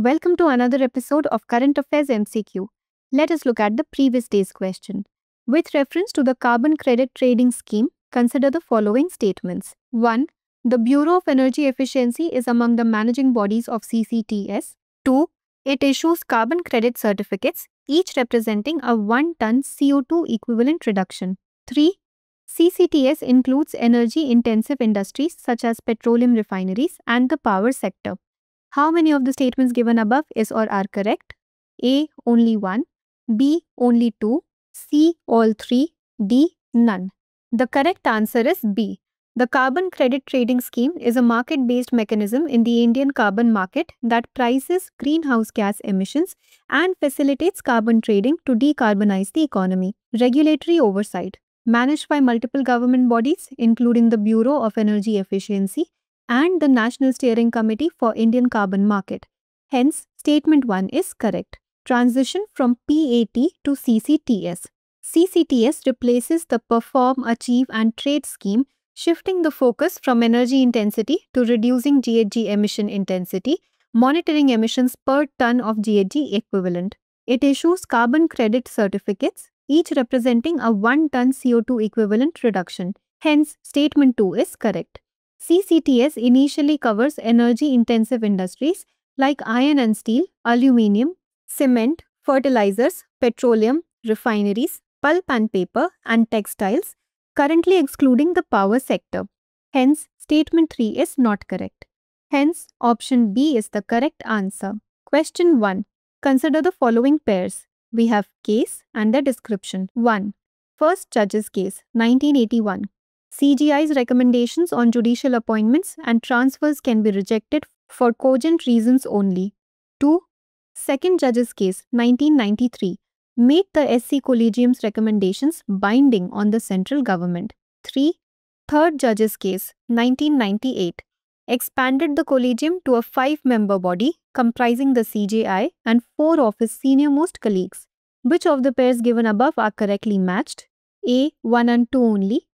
Welcome to another episode of Current Affairs MCQ. Let us look at the previous day's question. With reference to the carbon credit trading scheme, consider the following statements. 1. The Bureau of Energy Efficiency is among the managing bodies of CCTS. 2. It issues carbon credit certificates, each representing a 1 ton CO2 equivalent reduction. 3. CCTS includes energy-intensive industries such as petroleum refineries and the power sector. How many of the statements given above is or are correct? A. Only 1. B. Only 2. C. All 3. D. None. The correct answer is B. The carbon credit trading scheme is a market-based mechanism in the Indian carbon market that prices greenhouse gas emissions and facilitates carbon trading to decarbonize the economy. Regulatory oversight. Managed by multiple government bodies, including the Bureau of Energy Efficiency and the National Steering Committee for Indian Carbon Market. Hence, statement 1 is correct. Transition from PAT to CCTS. CCTS replaces the Perform, Achieve and Trade scheme, shifting the focus from energy intensity to reducing GHG emission intensity, monitoring emissions per ton of GHG equivalent. It issues carbon credit certificates, each representing a 1 ton CO2 equivalent reduction. Hence, statement 2 is correct. CCTS initially covers energy-intensive industries like iron and steel, aluminium, cement, fertilizers, petroleum, refineries, pulp and paper, and textiles, currently excluding the power sector. Hence, statement 3 is not correct. Hence, option B is the correct answer. Question 1. Consider the following pairs. We have case and the description. 1. First Judge's Case, 1981. CGI's recommendations on judicial appointments and transfers can be rejected for cogent reasons only. 2. Second Judge's Case, 1993. Made the SC Collegium's recommendations binding on the central government. 3. Third Judge's Case, 1998. Expanded the Collegium to a 5-member body comprising the CJI and 4 of his senior-most colleagues. Which of the pairs given above are correctly matched? A. 1 and 2 only.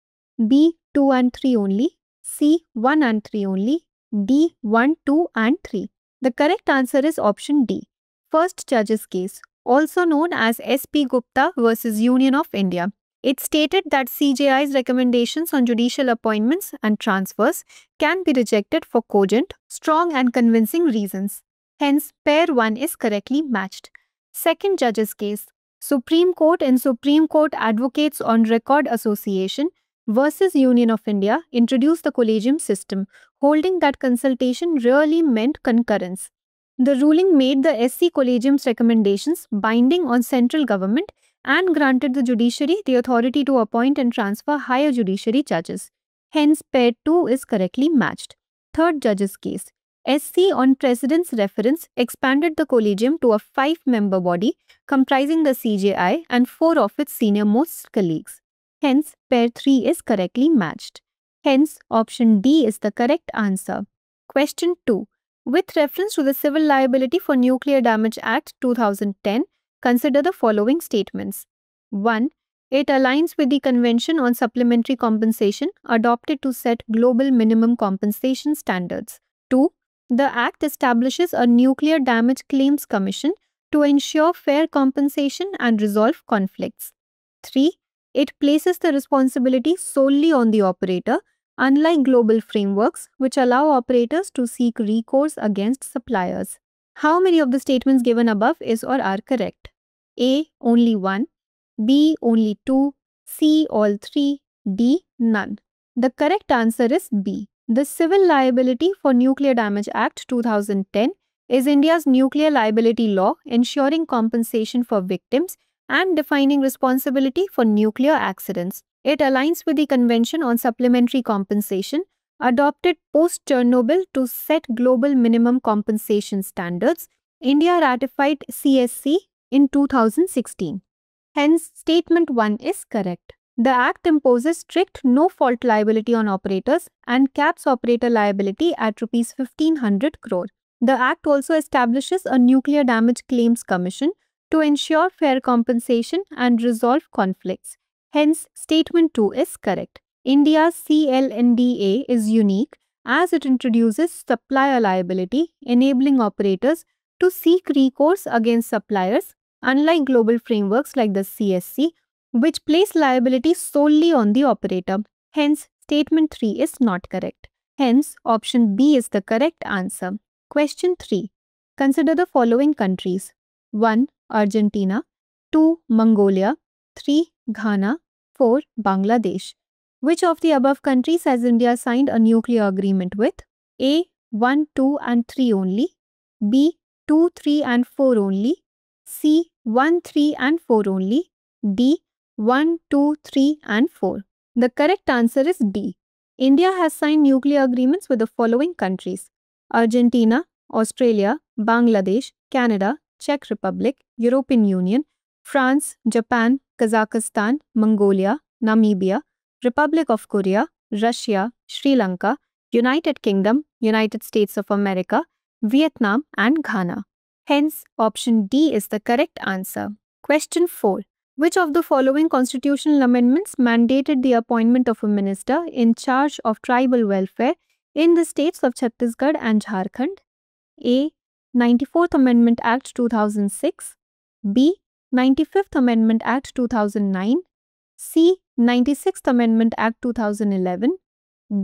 B. 2 and 3 only. C. 1 and 3 only. D. 1, 2 and 3. The correct answer is option D. First Judge's Case, also known as S.P. Gupta versus Union of India. It stated that CJI's recommendations on judicial appointments and transfers can be rejected for cogent, strong and convincing reasons. Hence, pair 1 is correctly matched. Second Judge's Case, Supreme Court and Supreme Court Advocates on Record Association versus Union of India introduced the collegium system, holding that consultation really meant concurrence. The ruling made the SC Collegium's recommendations binding on central government and granted the judiciary the authority to appoint and transfer higher judiciary judges. Hence, pair 2 is correctly matched. Third Judge's Case, SC on President's reference expanded the collegium to a 5-member body comprising the CJI and 4 of its senior-most colleagues. Hence, pair 3 is correctly matched. Hence, option D is the correct answer. Question 2. With reference to the Civil Liability for Nuclear Damage Act 2010, consider the following statements. 1. It aligns with the Convention on Supplementary Compensation adopted to set global minimum compensation standards. 2. The Act establishes a Nuclear Damage Claims Commission to ensure fair compensation and resolve conflicts. 3. It places the responsibility solely on the operator, unlike global frameworks which allow operators to seek recourse against suppliers. How many of the statements given above is or are correct? A. Only 1. B. Only 2. C. All 3. D. None. The correct answer is B. The Civil Liability for Nuclear Damage Act 2010 is India's nuclear liability law ensuring compensation for victims and defining responsibility for nuclear accidents. It aligns with the Convention on Supplementary Compensation adopted post-Chernobyl to set global minimum compensation standards. India ratified CSC in 2016. Hence, statement 1 is correct. The Act imposes strict no-fault liability on operators and caps operator liability at Rs 1,500 crore. The Act also establishes a Nuclear Damage Claims Commission to ensure fair compensation and resolve conflicts. Hence, statement 2 is correct. India's CLNDA is unique as it introduces supplier liability, enabling operators to seek recourse against suppliers, unlike global frameworks like the CSC, which place liability solely on the operator. Hence, statement 3 is not correct. Hence, option B is the correct answer. Question 3. Consider the following countries. 1. Argentina. 2. Mongolia. 3. Ghana. 4. Bangladesh. Which of the above countries has India signed a nuclear agreement with? A. 1, 2 and 3 only. B. 2, 3 and 4 only. C. 1, 3 and 4 only. D. 1, 2, 3 and 4. The correct answer is D. India has signed nuclear agreements with the following countries: Argentina, Australia, Bangladesh, Canada, Czech Republic, European Union, France, Japan, Kazakhstan, Mongolia, Namibia, Republic of Korea, Russia, Sri Lanka, United Kingdom, United States of America, Vietnam and Ghana. Hence, option D is the correct answer. Question 4. Which of the following constitutional amendments mandated the appointment of a minister in charge of tribal welfare in the states of Chhattisgarh and Jharkhand? A. 94th Amendment Act 2006. B. 95th Amendment Act 2009. C. 96th Amendment Act 2011.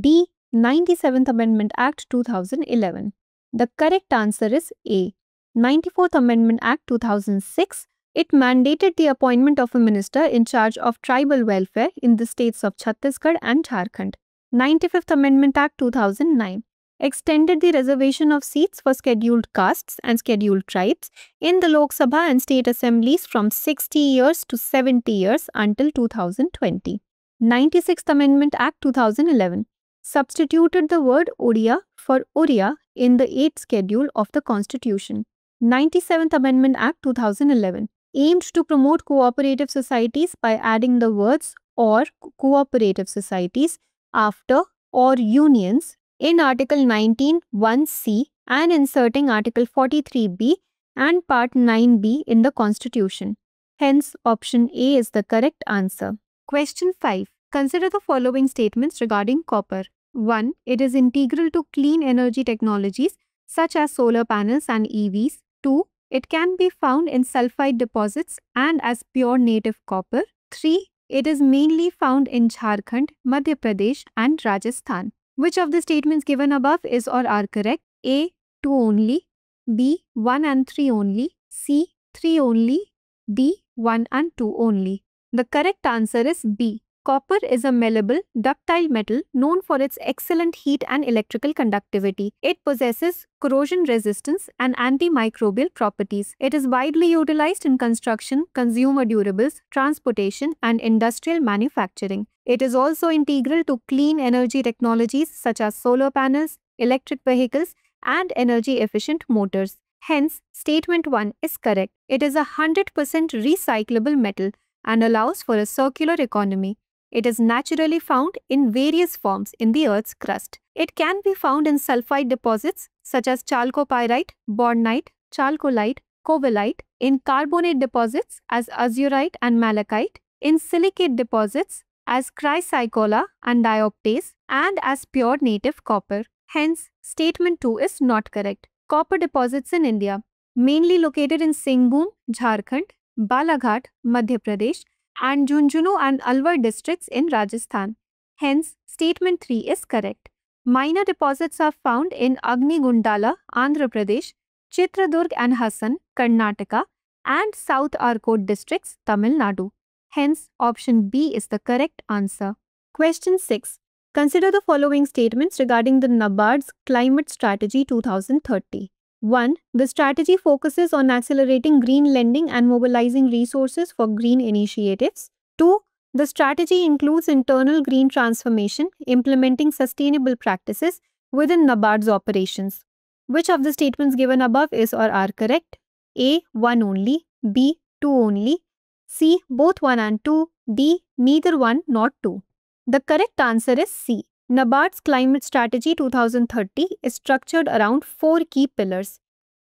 D. 97th Amendment Act 2011. The correct answer is A. 94th Amendment Act 2006. It mandated the appointment of a minister in charge of tribal welfare in the states of Chhattisgarh and Jharkhand. 95th Amendment Act 2009 extended the reservation of seats for scheduled castes and scheduled tribes in the Lok Sabha and state assemblies from 60 years to 70 years until 2020. 96th Amendment Act 2011 substituted the word Odia for Oriya in the 8th schedule of the Constitution. 97th Amendment Act 2011 aimed to promote cooperative societies by adding the words or cooperative societies after or unions in Article 19(1)(c) and inserting Article 43(b) and Part 9(b) in the Constitution. Hence, option A is the correct answer. Question 5. Consider the following statements regarding copper. 1. It is integral to clean energy technologies such as solar panels and EVs. 2. It can be found in sulfide deposits and as pure native copper. 3. It is mainly found in Jharkhand, Madhya Pradesh and Rajasthan. Which of the statements given above is or are correct? A. 2 only. B. 1 and 3 only. C. 3 only. D. 1 and 2 only. The correct answer is B. Copper is a malleable, ductile metal known for its excellent heat and electrical conductivity. It possesses corrosion resistance and antimicrobial properties. It is widely utilized in construction, consumer durables, transportation, and industrial manufacturing. It is also integral to clean energy technologies such as solar panels, electric vehicles, and energy-efficient motors. Hence, statement 1 is correct. It is a 100% recyclable metal and allows for a circular economy. It is naturally found in various forms in the Earth's crust. It can be found in sulfide deposits such as chalcopyrite, bornite, chalcolite, cobalite, in carbonate deposits as azurite and malachite, in silicate deposits as chrysocolla and dioptase, and as pure native copper. Hence, statement 2 is not correct. Copper deposits in India, mainly located in Singhbhum, Jharkhand, Balaghat, Madhya Pradesh, and Jhunjhunu and Alwar districts in Rajasthan. Hence, statement 3 is correct. Minor deposits are found in Agni Gundala, Andhra Pradesh, Chitradurg and Hassan, Karnataka, and South Arcot districts, Tamil Nadu. Hence, option B is the correct answer. Question 6. Consider the following statements regarding the NABARD's Climate Strategy 2030. 1. The strategy focuses on accelerating green lending and mobilizing resources for green initiatives. 2. The strategy includes internal green transformation, implementing sustainable practices within NABARD's operations. Which of the statements given above is or are correct? A. 1 only. B. 2 only. C. Both 1 and 2. D. Neither 1 nor 2. The correct answer is C. NABARD's Climate Strategy 2030 is structured around 4 key pillars.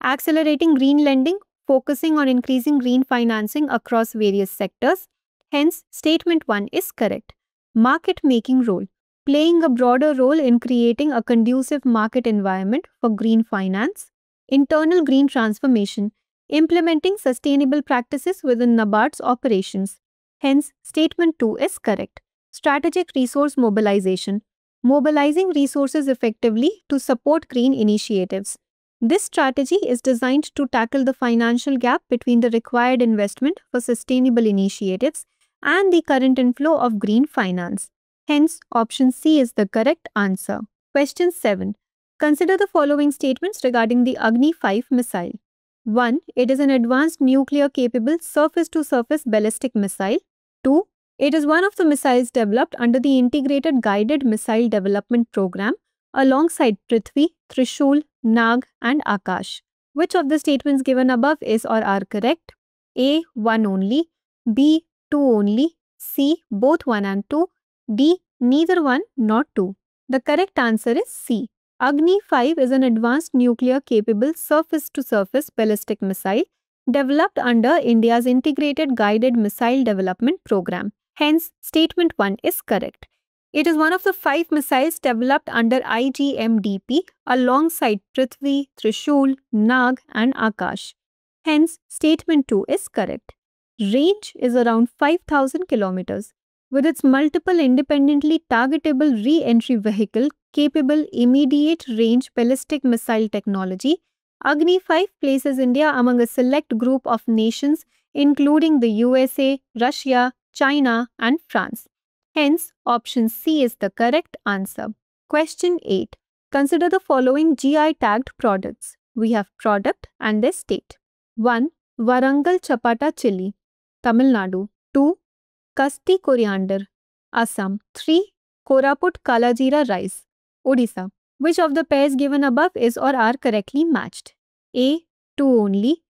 Accelerating green lending, focusing on increasing green financing across various sectors. Hence, statement 1 is correct. Market-making role, playing a broader role in creating a conducive market environment for green finance. Internal green transformation, implementing sustainable practices within NABARD's operations. Hence, statement 2 is correct. Strategic resource mobilization, mobilizing resources effectively to support green initiatives. This strategy is designed to tackle the financial gap between the required investment for sustainable initiatives and the current inflow of green finance. Hence, option C is the correct answer. Question 7. Consider the following statements regarding the Agni 5 missile. 1. It is an advanced nuclear-capable surface-to-surface ballistic missile. 2. It is one of the missiles developed under the Integrated Guided Missile Development Program alongside Prithvi, Trishul, Nag and Akash. Which of the statements given above is or are correct? A. 1 only. B. 2 only. C. Both 1 and 2. D. Neither 1 nor 2. The correct answer is C. Agni 5 is an advanced nuclear-capable surface-to-surface ballistic missile developed under India's Integrated Guided Missile Development Program. Hence, statement 1 is correct. It is one of the 5 missiles developed under IGMDP alongside Prithvi, Trishul, Nag and Akash. Hence, statement 2 is correct. Range is around 5,000 kilometers. With its multiple independently targetable re-entry vehicle capable immediate range ballistic missile technology, Agni 5 places India among a select group of nations including the USA, Russia, China and France. Hence, option C is the correct answer. Question 8. Consider the following GI tagged products. We have product and their state. 1. Warangal Chapata chili, Tamil Nadu. 2. Kasti coriander, Assam. 3. Koraput Kalajira rice, Odisha. Which of the pairs given above is or are correctly matched? A. 2 only.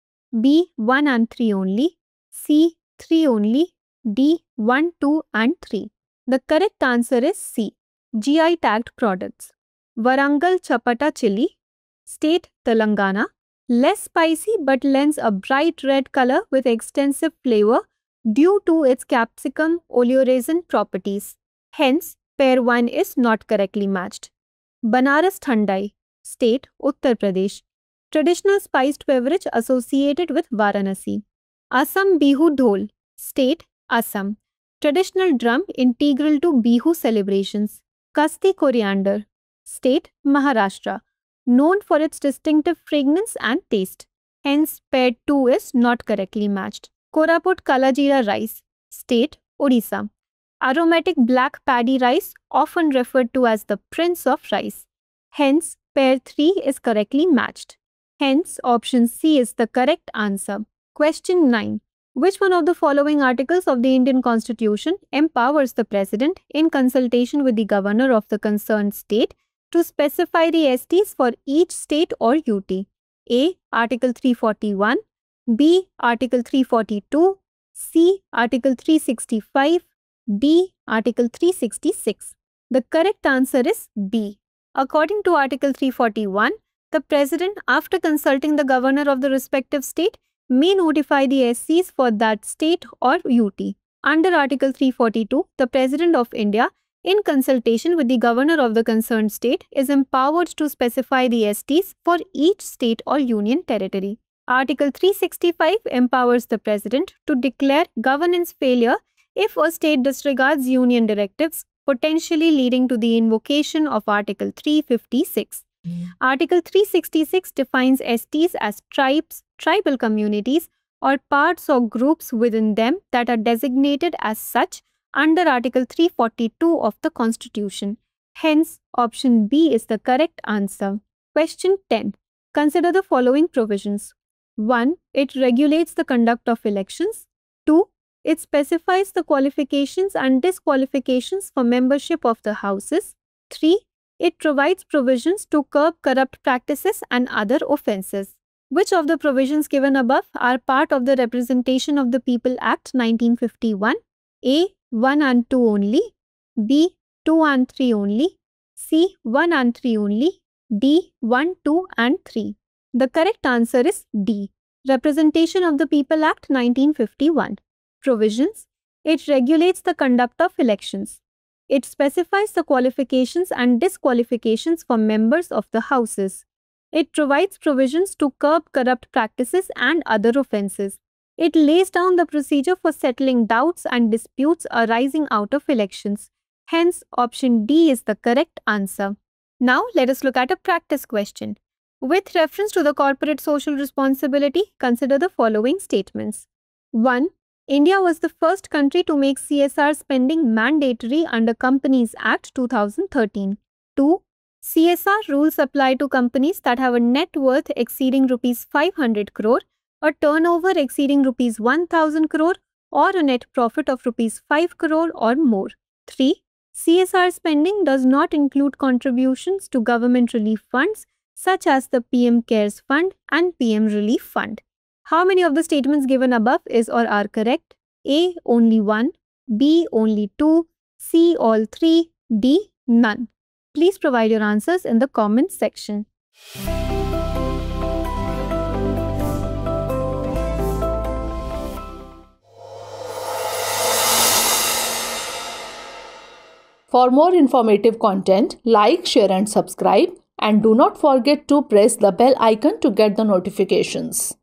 B. 1 and 3 only. C. 3 only. D. 1, 2 and 3. The correct answer is C. GI tagged products. Warangal Chapata chili, state Telangana. Less spicy but lends a bright red color with extensive flavor due to its capsicum oleoresin properties. Hence, pair 1 is not correctly matched. Banaras Thandai, state Uttar Pradesh. Traditional spiced beverage associated with Varanasi. Assam Bihu Dhol, state Assam. Traditional drum integral to Bihu celebrations. Kasti coriander, state Maharashtra. Known for its distinctive fragrance and taste. Hence, pair 2 is not correctly matched. Koraput Kalajira rice, state Odisha. Aromatic black paddy rice, often referred to as the prince of rice. Hence, pair 3 is correctly matched. Hence, option C is the correct answer. Question 9. Which one of the following articles of the Indian Constitution empowers the President in consultation with the Governor of the concerned state to specify the STs for each state or UT? A. Article 341. B. Article 342. C. Article 365. D. Article 366. The correct answer is B. According to Article 341, the President, after consulting the Governor of the respective state, may notify the SCs for that state or UT. Under Article 342, the President of India, in consultation with the Governor of the concerned state, is empowered to specify the STs for each state or union territory. Article 365 empowers the President to declare governance failure if a state disregards union directives, potentially leading to the invocation of Article 356. Article 366 defines STs as tribes, tribal communities, or parts or groups within them that are designated as such under Article 342 of the Constitution. Hence, option B is the correct answer. Question 10. Consider the following provisions. 1. It regulates the conduct of elections. 2. It specifies the qualifications and disqualifications for membership of the houses. 3. It provides provisions to curb corrupt practices and other offences. Which of the provisions given above are part of the Representation of the People Act 1951? A. 1 and 2 only. B. 2 and 3 only. C. 1 and 3 only. D. 1, 2 and 3. The correct answer is D. Representation of the People Act 1951. Provisions. It regulates the conduct of elections. It specifies the qualifications and disqualifications for members of the houses. It provides provisions to curb corrupt practices and other offences. It lays down the procedure for settling doubts and disputes arising out of elections. Hence, option D is the correct answer. Now, let us look at a practice question. With reference to the corporate social responsibility, consider the following statements. 1. India was the first country to make CSR spending mandatory under Companies Act 2013. 2. CSR rules apply to companies that have a net worth exceeding Rs 500 crore, a turnover exceeding Rs 1000 crore, or a net profit of Rs 5 crore or more. 3. CSR spending does not include contributions to government relief funds such as the PM CARES Fund and PM Relief Fund. How many of the statements given above is or are correct? A. Only 1, B. Only 2, C. All 3, D. None. Please provide your answers in the comments section. For more informative content, like, share and subscribe, and do not forget to press the bell icon to get the notifications.